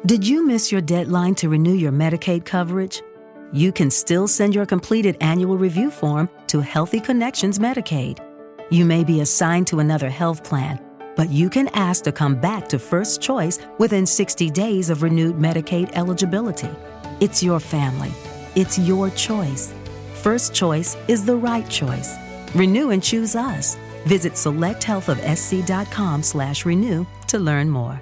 Did you miss your deadline to renew your Medicaid coverage? You can still send your completed annual review form to Healthy Connections Medicaid. You may be assigned to another health plan, but you can ask to come back to First Choice within 60 days of renewed Medicaid eligibility. It's your family. It's your choice. First Choice is the right choice. Renew and choose us. Visit selecthealthofsc.com/renew to learn more.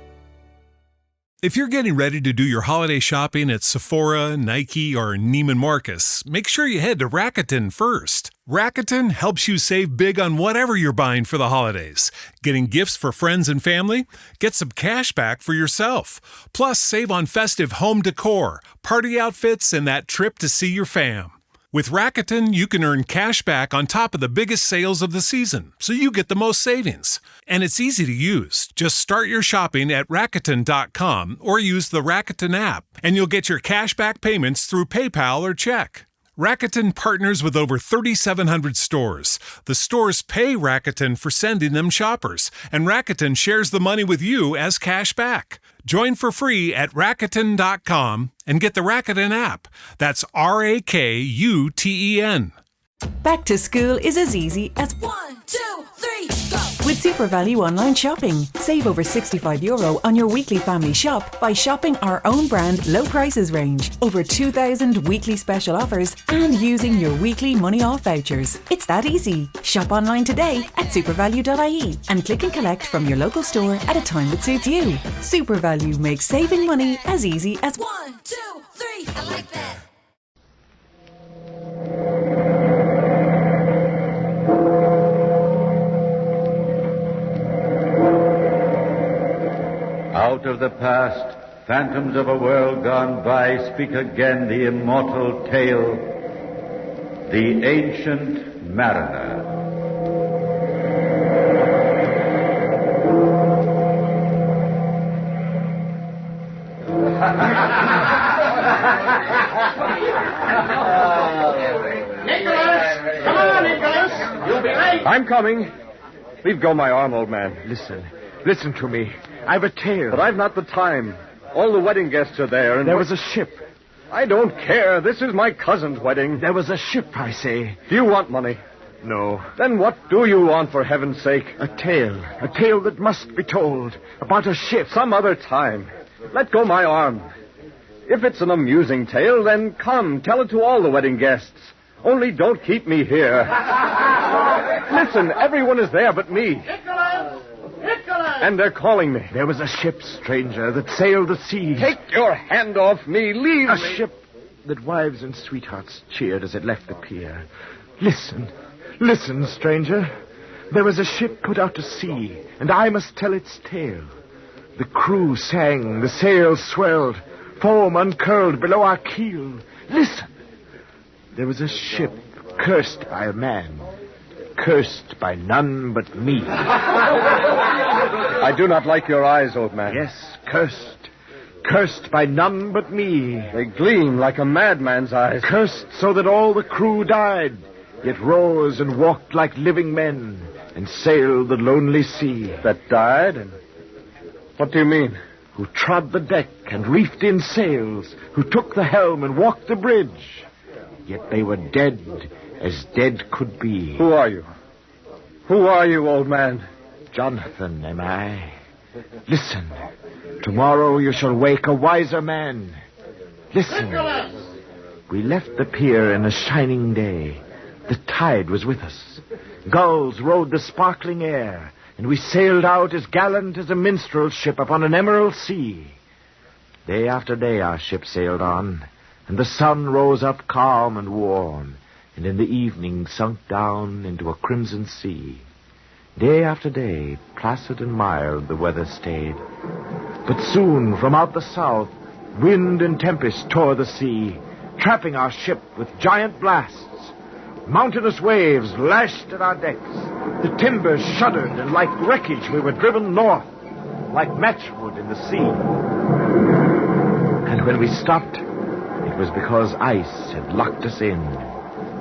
If you're getting ready to do your holiday shopping at Sephora, Nike, or Neiman Marcus, make sure you head to Rakuten first. Rakuten helps you save big on whatever you're buying for the holidays. Getting gifts for friends and family? Get some cash back for yourself. Plus, save on festive home decor, party outfits, and that trip to see your fam. With Rakuten, you can earn cash back on top of the biggest sales of the season, so you get the most savings. And it's easy to use. Just start your shopping at Rakuten.com or use the Rakuten app, and you'll get your cash back payments through PayPal or check. Rakuten partners with over 3,700 stores. The stores pay Rakuten for sending them shoppers, and Rakuten shares the money with you as cash back. Join for free at Rakuten.com and get the Rakuten app. That's RAKUTEN. Back to school is as easy as 1, 2, 3, go! with SuperValue online shopping. Save over €65 on your weekly family shop by shopping our own brand low prices range, over 2,000 weekly special offers, and using your weekly money off vouchers. It's that easy. Shop online today at supervalue.ie and click and collect from your local store at a time that suits you. SuperValue makes saving money as easy as 1, 2, 3, I like that. Out of the past, phantoms of a world gone by, speak again the immortal tale, the Ancient Mariner. Nicholas! Come on, Nicholas! You'll be late! I'm coming. Leave go my arm, old man. Listen to me. I've a tale. But I've not the time. All the wedding guests are there, and... There was a ship. I don't care. This is my cousin's wedding. There was a ship, I say. Do you want money? No. Then what do you want, for heaven's sake? A tale that must be told. About a ship. Some other time. Let go my arm. If it's an amusing tale, then come, tell it to all the wedding guests. Only don't keep me here. Listen, everyone is there but me. Nicholas! And they're calling me. There was a ship, stranger, that sailed the sea. Take your hand off me. Leave a me. A ship that wives and sweethearts cheered as it left the pier. Listen, stranger. There was a ship put out to sea, and I must tell its tale. The crew sang, the sails swelled, foam uncurled below our keel. Listen. There was a ship cursed by a man, cursed by none but me. I do not like your eyes, old man. Yes, cursed by none but me. They gleam like a madman's eyes. Cursed so that all the crew died, yet rose and walked like living men, and sailed the lonely sea. That died? And what do you mean? Who trod the deck and reefed in sails, who took the helm and walked the bridge. Yet they were dead as dead could be. Who are you? Who are you, old man? Jonathan, am I. Listen. Tomorrow you shall wake a wiser man. Listen. Nicholas! We left the pier in a shining day. The tide was with us. Gulls rode the sparkling air, and we sailed out as gallant as a minstrel ship upon an emerald sea. Day after day our ship sailed on, and the sun rose up calm and warm, and in the evening sunk down into a crimson sea. Day after day, placid and mild, the weather stayed. But soon, from out the south, wind and tempest tore the sea, trapping our ship with giant blasts. Mountainous waves lashed at our decks. The timbers shuddered, and like wreckage we were driven north, like matchwood in the sea. And when we stopped, it was because ice had locked us in,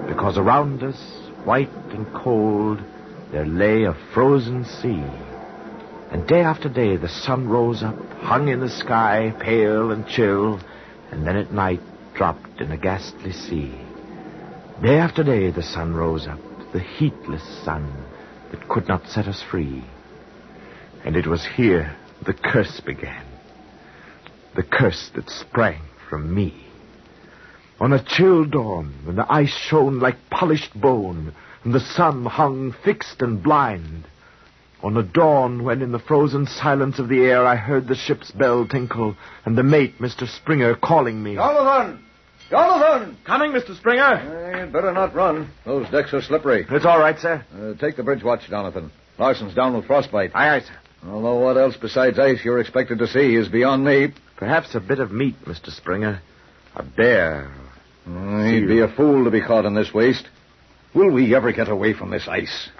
because around us, white and cold, there lay a frozen sea. And day after day the sun rose up, hung in the sky, pale and chill, and then at night dropped in a ghastly sea. Day after day the sun rose up, the heatless sun that could not set us free. And it was here the curse began, the curse that sprang from me. On a chill dawn, when the ice shone like polished bone, and the sun hung fixed and blind, on a dawn when in the frozen silence of the air I heard the ship's bell tinkle, and the mate, Mr. Springer, calling me. Jonathan! Jonathan! Coming, Mr. Springer. You'd better not run. Those decks are slippery. It's all right, sir. Take the bridge watch, Jonathan. Larson's down with frostbite. Aye, aye, sir. Although what else besides ice you're expected to see is beyond me. Perhaps a bit of meat, Mr. Springer. A bear. He'd be a fool to be caught in this waste. Will we ever get away from this ice?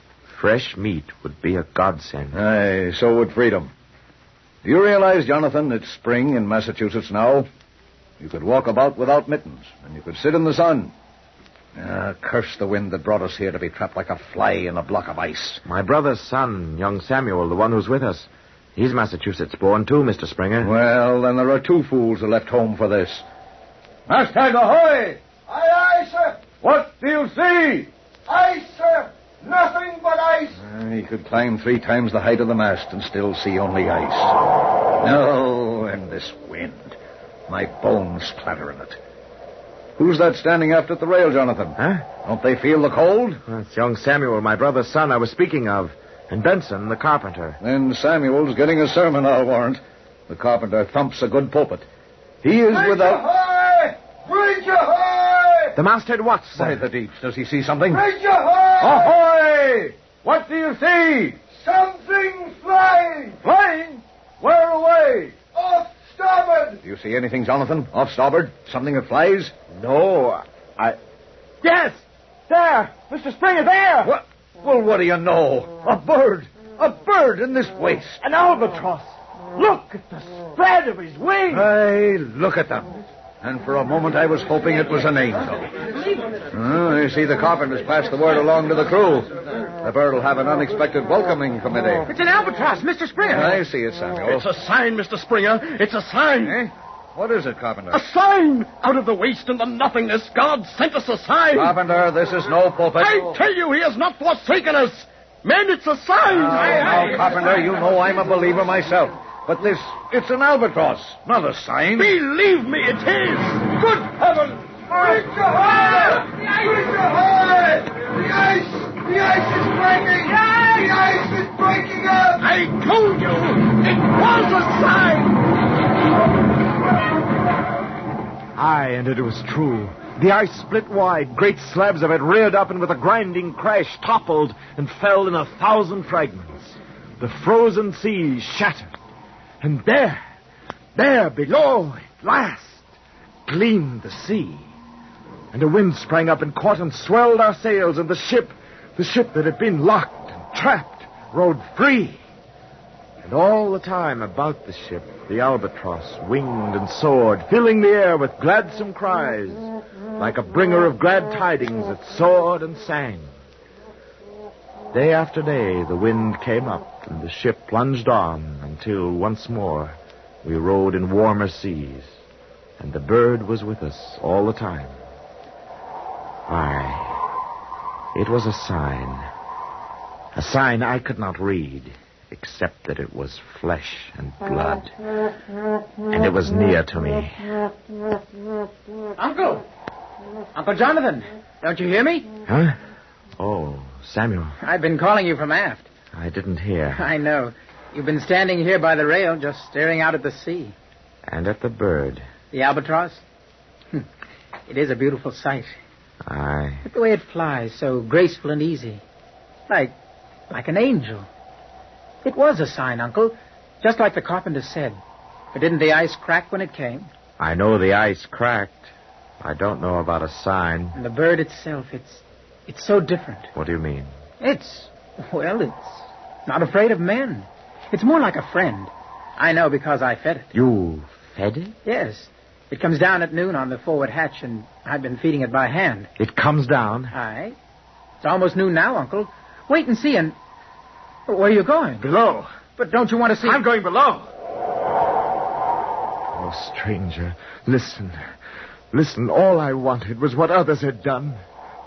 Fresh meat would be a godsend. Aye, so would freedom. Do you realize, Jonathan, it's spring in Massachusetts now? You could walk about without mittens, and you could sit in the sun. Curse the wind that brought us here to be trapped like a fly in a block of ice. My brother's son, young Samuel, the one who's with us, he's Massachusetts born too, Mr. Springer. Well, then there are two fools who left home for this. Hashtag ahoy! Aye, aye, sir. What do you see? Ice, sir. Nothing but ice. He could climb 3 times the height of the mast and still see only ice. No, and this wind. My bones clatter in it. Who's that standing aft at the rail, Jonathan? Huh? Don't they feel the cold? That's young Samuel, my brother's son I was speaking of. And Benson, the carpenter. Then Samuel's getting a sermon, I'll warrant. The carpenter thumps a good pulpit. He is without... Ahoy! Bridge ahoy! The masthead watch, sir. By the deeps, does he see something? Bridge ahoy! Ahoy! What do you see? Something flying! Flying? Where away? Off starboard! Do you see anything, Jonathan? Off starboard? Something that flies? No, Yes! There! Mr. Springer, there! What? Well, what do you know? A bird! A bird in this waste! An albatross! Look at the spread of his wings! Hey, look at them. And for a moment I was hoping it was an angel. I see the carpenters pass the word along to the crew. The bird will have an unexpected welcoming committee. It's an albatross, Mr. Springer! I see it, Samuel. It's a sign, Mr. Springer. It's a sign. Eh? What is it, Carpenter? A sign! Out of the waste and the nothingness, God sent us a sign. Carpenter, this is no pulpit. I tell you, he has not forsaken us. Men, it's a sign. Now, Carpenter, you know I'm a believer myself. But it's an albatross, not a sign. Believe me, it is. Good heavens! Bridge ahoy! Bridge ahoy! The ice is breaking! The ice is breaking up! I told you, it was a sign! Aye, and it was true. The ice split wide. Great slabs of it reared up and with a grinding crash toppled and fell in 1,000 fragments. The frozen sea shattered. And there below, at last, gleamed the sea. And a wind sprang up and caught and swelled our sails, and the ship that had been locked and trapped, rode free. And all the time about the ship, the albatross winged and soared, filling the air with gladsome cries, like a bringer of glad tidings that soared and sang. Day after day, the wind came up, and the ship plunged on until once more we rode in warmer seas, and the bird was with us all the time. Aye, it was a sign I could not read, except that it was flesh and blood, and it was near to me. Uncle Jonathan, don't you hear me? Huh? Oh, Samuel. I've been calling you from aft. I didn't hear. I know. You've been standing here by the rail, just staring out at the sea. And at the bird. The albatross? It is a beautiful sight. Aye. Look the way it flies, so graceful and easy. Like an angel. It was a sign, Uncle, just like the carpenter said. But didn't the ice crack when it came? I know the ice cracked. I don't know about a sign. And the bird itself, it's so different. What do you mean? It's not afraid of men. It's more like a friend. I know because I fed it. You fed it? Yes. It comes down at noon on the forward hatch, and I've been feeding it by hand. It comes down? Aye. It's almost noon now, Uncle. Wait and see, and... Where are you going? Below But don't you want to see... I'm going below. Oh, stranger, listen. Listen, all I wanted was what others had done,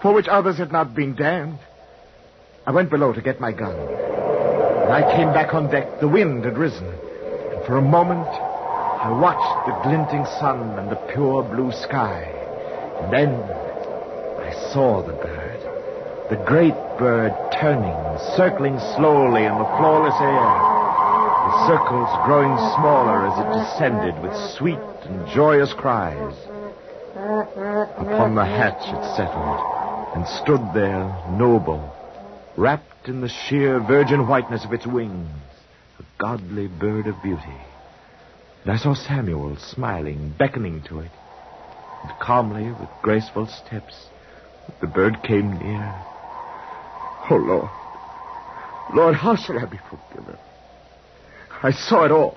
for which others had not been damned. I went below to get my gun. When I came back on deck, the wind had risen. And for a moment, I watched the glinting sun and the pure blue sky. And then I saw the bird. The great bird turning, circling slowly in the flawless air. The circles growing smaller as it descended with sweet and joyous cries. Upon the hatch it settled and stood there noble, wrapped in the sheer virgin whiteness of its wings, a godly bird of beauty. And I saw Samuel smiling, beckoning to it. And calmly, with graceful steps, the bird came near. Oh, Lord. Lord, how shall I be forgiven? I saw it all.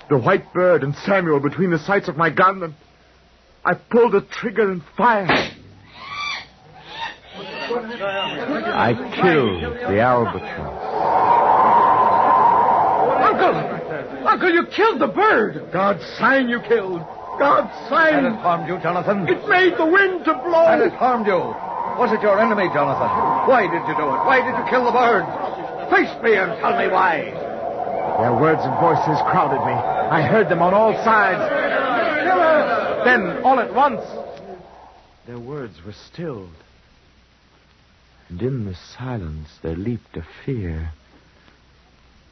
The white bird and Samuel between the sights of my gun, and I pulled the trigger and fired. I killed the albatross. Uncle, you killed the bird. God's sign you killed. God's sign. And it harmed you, Jonathan. It made the wind to blow. And it harmed you. Was it your enemy, Jonathan? Why did you do it? Why did you kill the bird? Face me and tell me why. Their words and voices crowded me. I heard them on all sides. Then, all at once, their words were stilled. And in the silence there leaped a fear.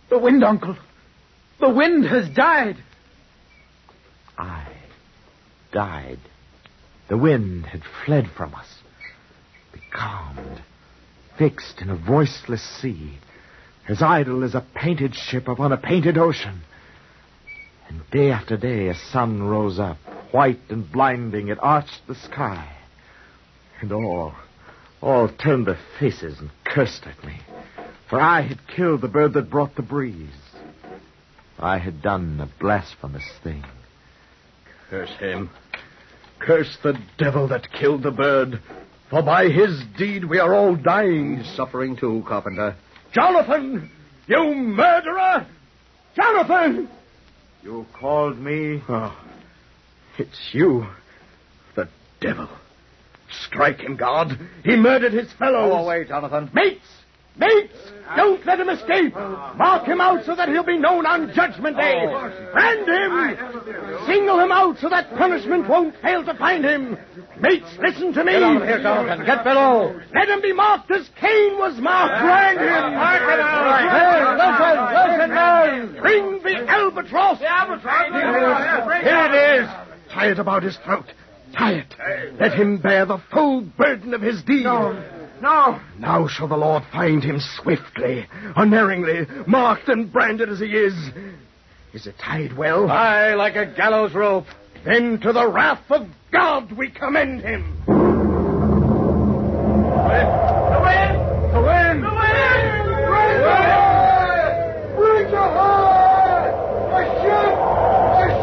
The wind, Uncle. The wind has died. I died. The wind had fled from us, becalmed, fixed in a voiceless sea, as idle as a painted ship upon a painted ocean. And day after day a sun rose up, white and blinding. It arched the sky. And all turned their faces and cursed at me. For I had killed the bird that brought the breeze. I had done a blasphemous thing. Curse him. Curse the devil that killed the bird. For by his deed we are all dying. He's suffering too, Carpenter. Jonathan! You murderer! Jonathan! You called me? Oh, it's you. The devil. Strike him, God. He murdered his fellows. Go away, Jonathan. Mates! Mates! Don't let him escape! Mark him out so that he'll be known on Judgment Day! Brand him! Single him out so that punishment won't fail to find him! Mates, listen to me! Get out of here, Jonathan. Get below. Let him be marked as Cain was marked! Brand him! Listen, Bring the albatross! The albatross! Here it is! Tie it about his throat. Tie it. Let him bear the full burden of his deed. No. Now shall the Lord find him swiftly, unerringly, marked and branded as he is. Is it tied well? Aye, like a gallows rope. Then to the wrath of God we commend him. The wind! The wind! The wind! Bring the hard! A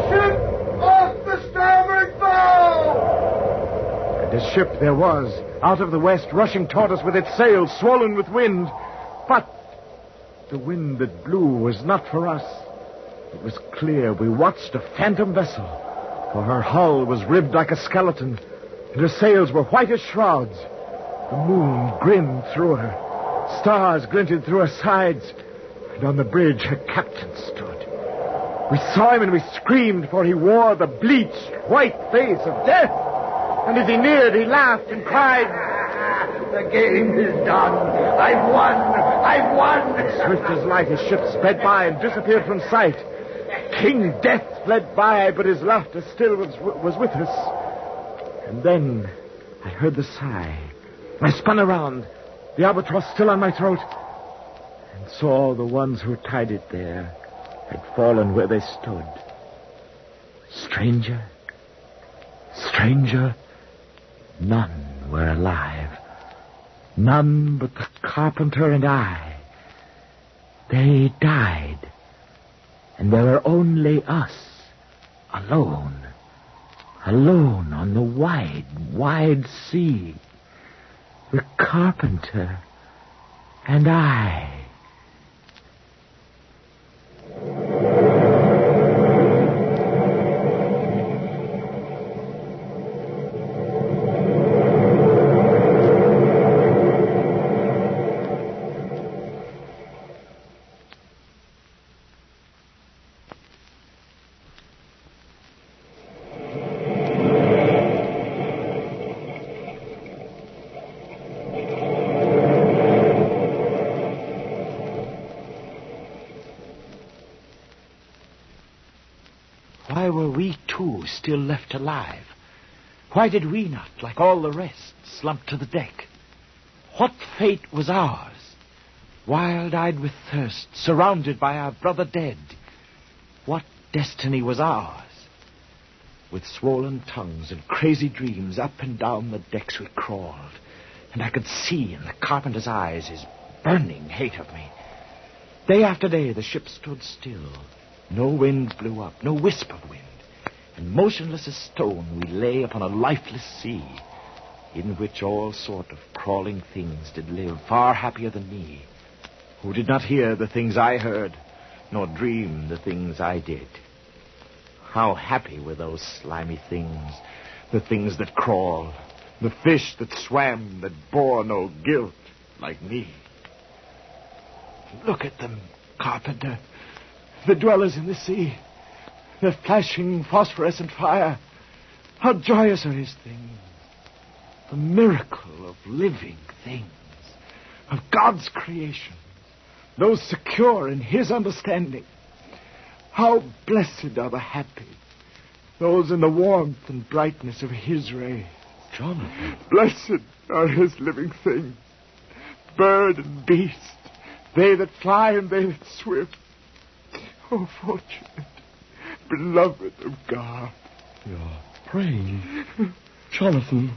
ship off the starboard bow! And a ship there was, out of the west, rushing toward us with its sails swollen with wind. But the wind that blew was not for us. It was clear we watched a phantom vessel, for her hull was ribbed like a skeleton, and her sails were white as shrouds. The moon grinned through her. Stars glinted through her sides, and on the bridge her captain stood. We saw him and we screamed, for he wore the bleached white face of death. And as he neared, he laughed and cried, The game is done. I've won. I've won. Swift as light, his ship sped by and disappeared from sight. King Death fled by, but his laughter still was with us. And then I heard the sigh. I spun around, the albatross still on my throat, and saw the ones who tied it there had fallen where they stood. Stranger, none were alive. None but the carpenter and I. They died. And there were only us, alone on the wide, wide sea. The carpenter and I. were we too still left alive? Why did we not, like all the rest, slump to the deck? What fate was ours? Wild-eyed with thirst, surrounded by our brother dead. What destiny was ours? With swollen tongues and crazy dreams, up and down the decks we crawled, and I could see in the carpenter's eyes his burning hate of me. Day after day the ship stood still. No wind blew up, no wisp of wind, and motionless as stone we lay upon a lifeless sea, in which all sort of crawling things did live, far happier than me, who did not hear the things I heard, nor dream the things I did. How happy were those slimy things, the things that crawled, the fish that swam, that bore no guilt, like me. Look at them, carpenter, the dwellers in the sea, the flashing phosphorescent fire. How joyous are his things, the miracle of living things, of God's creation, those secure in his understanding. How blessed are the happy, those in the warmth and brightness of his rays. Jonathan. Blessed are his living things, bird and beast, they that fly and they that swim. Oh, fortunate, beloved of God. You're praying, Jonathan,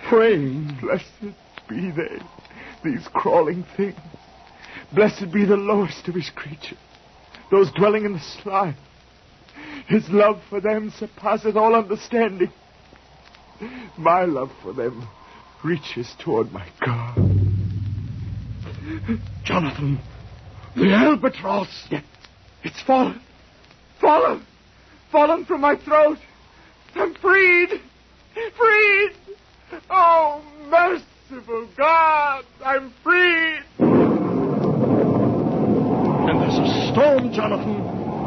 Praying. Blessed be they, these crawling things. Blessed be the lowest of his creatures, those dwelling in the slime. His love for them surpasses all understanding. My love for them reaches toward my God. Jonathan, the albatross. It's fallen. Fallen. Fallen from my throat. I'm freed. Freed. Oh, merciful God, I'm freed. And there's a storm, Jonathan.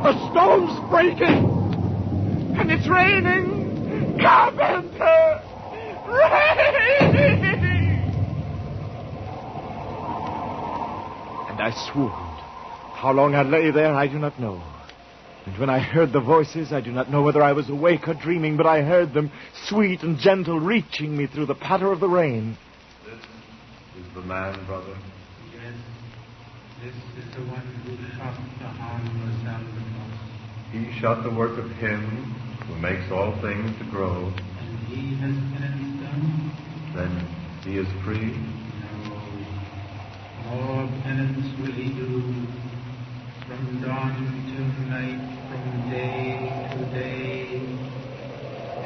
A storm's breaking. And it's raining. Carpenter! Rain! And I swooned. How long I lay there, I do not know. And when I heard the voices, I do not know whether I was awake or dreaming, but I heard them, sweet and gentle, reaching me through the patter of the rain. This is the man, brother. Yes, this is the one who shot the harmless albatross. He shot the work of him who makes all things to grow. And he has penance done? Then he is free? No. More penance will he do. From dawn till night, from day to day,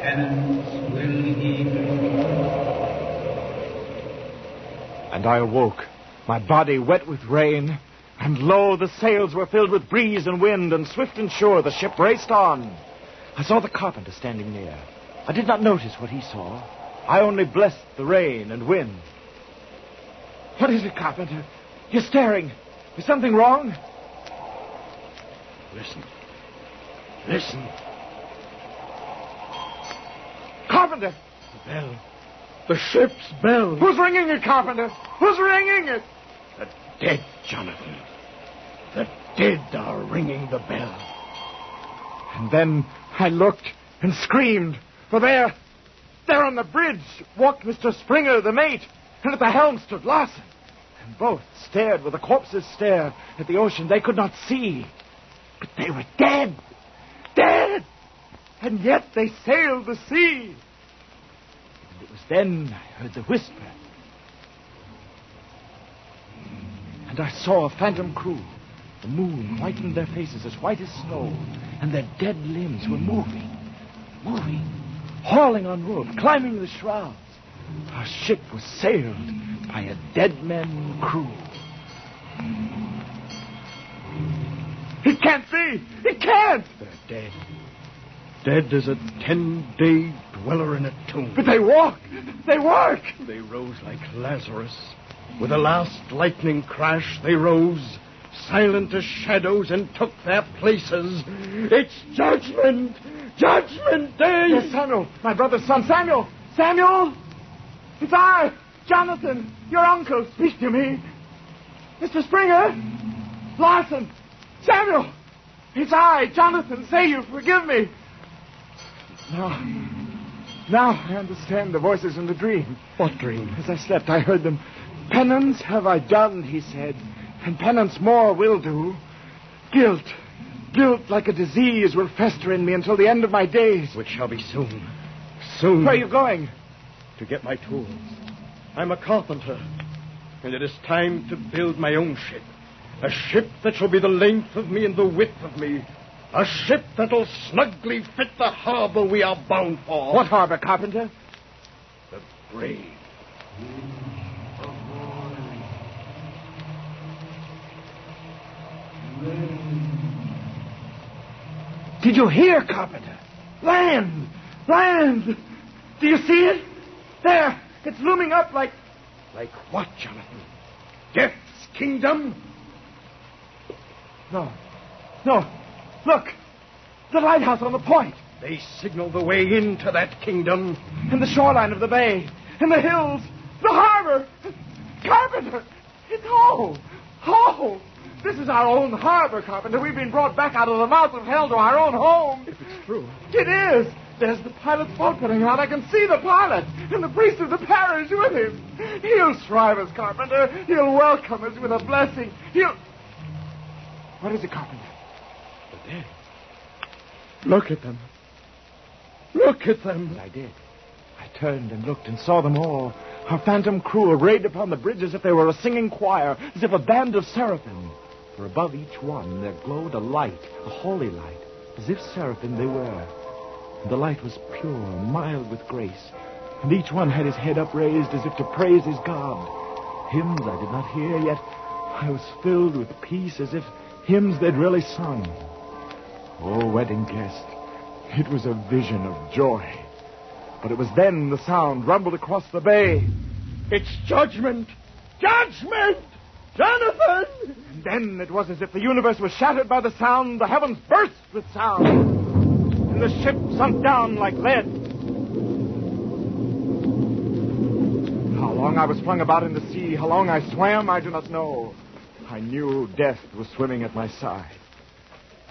penance will he do. And I awoke, my body wet with rain, and lo, the sails were filled with breeze and wind, and swift and sure the ship raced on. I saw the carpenter standing near. I did not notice what he saw. I only blessed the rain and wind. What is it, carpenter? You're staring. Is something wrong? Listen. Listen. Carpenter! The bell. The ship's bell. Who's ringing it, Carpenter? Who's ringing it? The dead, Jonathan. The dead are ringing the bell. And then I looked and screamed, for there on the bridge walked Mr. Springer, the mate, and at the helm stood Larson. And both stared with a corpse's stare at the ocean they could not see. But they were dead. Dead! And yet they sailed the sea. And it was then I heard the whisper. And I saw a phantom crew. The moon whitened their faces as white as snow, and their dead limbs were moving, hauling on rope, climbing the shrouds. Our ship was sailed by a dead man crew. It can't be! It can't! They're dead. Dead as a 10-day dweller in a tomb. But they walk! They work! They rose like Lazarus. With a last lightning crash, they rose, silent as shadows, and took their places. It's judgment! Judgment day! Yes, Samuel, my brother's son. Samuel! Samuel! It's I, Jonathan, your uncle. Speak to me. Mr. Springer! Larson! Samuel! It's I, Jonathan. Say you forgive me. Now I understand the voices in the dream. What dream? As I slept, I heard them. Penance have I done, he said, and penance more will do. Guilt like a disease will fester in me until the end of my days. Which shall be soon. Soon. Where are you going? To get my tools. I'm a carpenter, and it is time to build my own ship. A ship that shall be the length of me and the width of me. A ship that'll snugly fit the harbor we are bound for. What harbor, carpenter? The grave. Did you hear, carpenter? Land! Land! Do you see it? There! It's looming up like... Like what, Jonathan? Death's kingdom? No. Look! The lighthouse on the point. They signal the way into that kingdom. And the shoreline of the bay. And the hills. The harbor. Carpenter! It's home! Home! This is our own harbor, Carpenter. We've been brought back out of the mouth of hell to our own home. If it's true. It is. There's the pilot's boat putting out. I can see the pilot. And the priest of the parish with him. He'll shrive us, Carpenter. He'll welcome us with a blessing. What is it, Carpenter? The dead. Look at them. Look at them. And I did. I turned and looked and saw them all. Our phantom crew arrayed upon the bridge as if they were a singing choir, as if a band of seraphim. For above each one there glowed a light, a holy light, as if seraphim they were. And the light was pure, mild with grace, and each one had his head upraised as if to praise his God. Hymns I did not hear, yet I was filled with peace as if hymns they'd really sung. Oh, wedding guest, it was a vision of joy. But it was then the sound rumbled across the bay. It's judgment! Judgment! Jonathan! And then it was as if the universe was shattered by the sound, the heavens burst with sound, and the ship sunk down like lead. How long I was flung about in the sea, how long I swam, I do not know. I knew death was swimming at my side.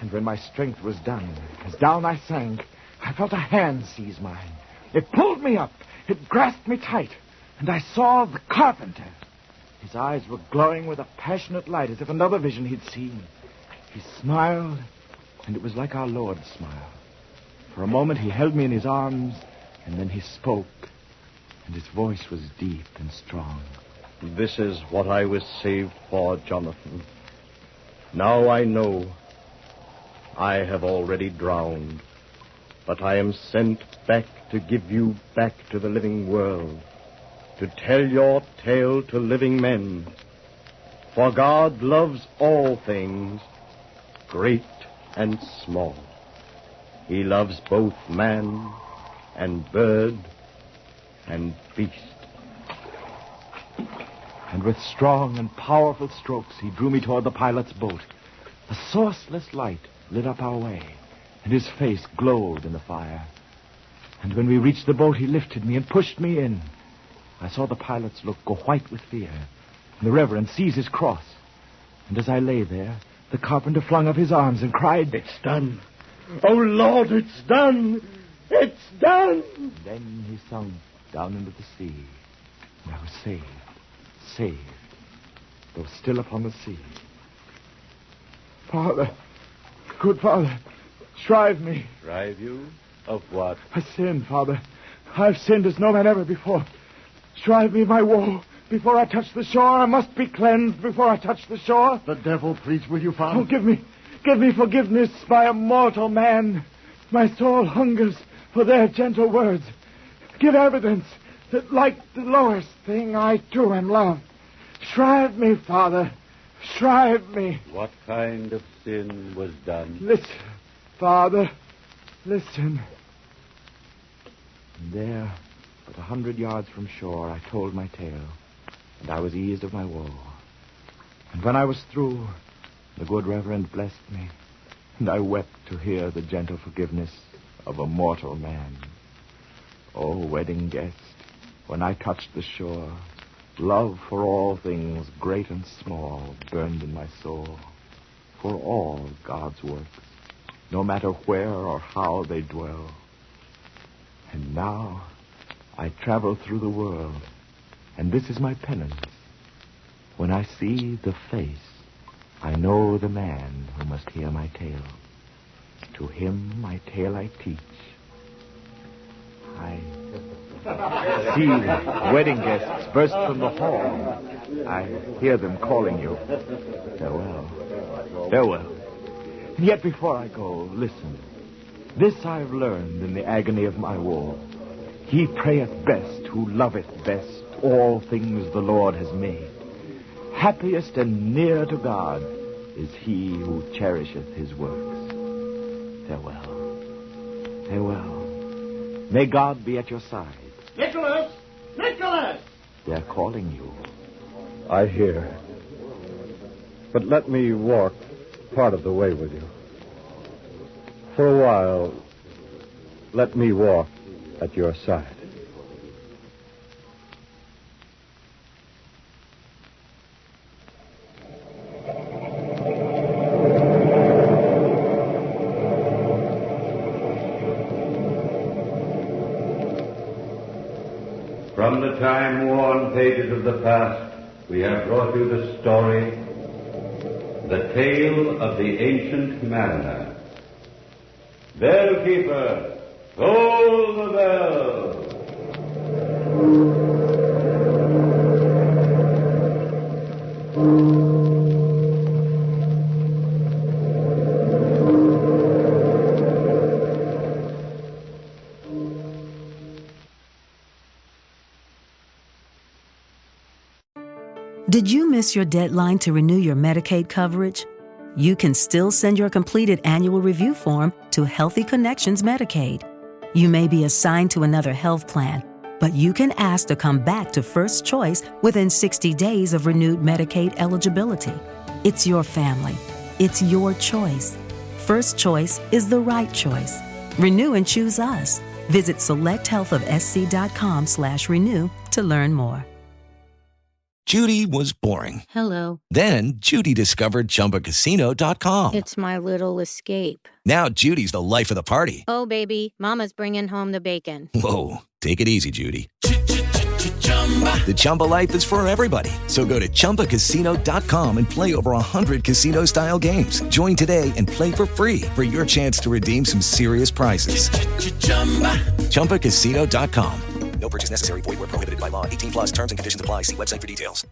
And when my strength was done, as down I sank, I felt a hand seize mine. It pulled me up. It grasped me tight. And I saw the carpenter. His eyes were glowing with a passionate light, as if another vision he'd seen. He smiled, and it was like our Lord's smile. For a moment he held me in his arms, and then he spoke, and his voice was deep and strong. This is what I was saved for, Jonathan. Now I know I have already drowned, but I am sent back to give you back to the living world, to tell your tale to living men. For God loves all things, great and small. He loves both man and bird and beast. And with strong and powerful strokes, he drew me toward the pilot's boat. A sourceless light lit up our way, and his face glowed in the fire. And when we reached the boat, he lifted me and pushed me in. I saw the pilot's look go white with fear, and the Reverend seize his cross. And as I lay there, the carpenter flung up his arms and cried, It's done. Oh, Lord, it's done. It's done. And then he sunk down into the sea, and I was saved, though still upon the sea. Father, good Father, shrive me. Shrive you? Of what? I sinned, Father. I've sinned as no man ever before. Shrive me my woe before I touch the shore. I must be cleansed before I touch the shore. The devil pleads with you, Father. Oh, give me forgiveness by a mortal man. My soul hungers for their gentle words. Give evidence that, like the lowest thing, I too am loved. Shrive me, Father. Shrive me. What kind of sin was done? Listen, Father. Listen. And there, but 100 yards from shore, I told my tale, and I was eased of my woe. And when I was through, the good Reverend blessed me, and I wept to hear the gentle forgiveness of a mortal man. Oh, wedding guest, when I touched the shore, love for all things, great and small, burned in my soul. For all God's works, no matter where or how they dwell, And now I travel through the world, and this is my penance. When I see the face, I know the man who must hear my tale. To him my tale I teach. I see wedding guests burst from the hall. I hear them calling you. Farewell. Farewell. And yet before I go, listen. This I've learned in the agony of my woe. He prayeth best who loveth best all things the Lord has made. Happiest and near to God is he who cherisheth his works. Farewell. Farewell. May God be at your side. Nicholas! Nicholas! They're calling you. I hear. But let me walk part of the way with you. For a while, let me walk at your side. From the time-worn pages of the past, we have brought you the story, the tale of the ancient mariner. Bellkeeper, toll the bell. Did you miss your deadline to renew your Medicaid coverage? You can still send your completed annual review form to Healthy Connections Medicaid. You may be assigned to another health plan, but you can ask to come back to First Choice within 60 days of renewed Medicaid eligibility. It's your family. It's your choice. First Choice is the right choice. Renew and choose us. Visit selecthealthofsc.com/renew to learn more. Judy was boring. Hello. Then Judy discovered ChumbaCasino.com. It's my little escape. Now Judy's the life of the party. Oh, baby, mama's bringing home the bacon. Whoa, take it easy, Judy. The Chumba life is for everybody. So go to ChumbaCasino.com and play over 100 casino-style games. Join today and play for free for your chance to redeem some serious prizes. ChumbaCasino.com. No purchase necessary. Void where prohibited by law. 18+ terms and conditions apply. See website for details.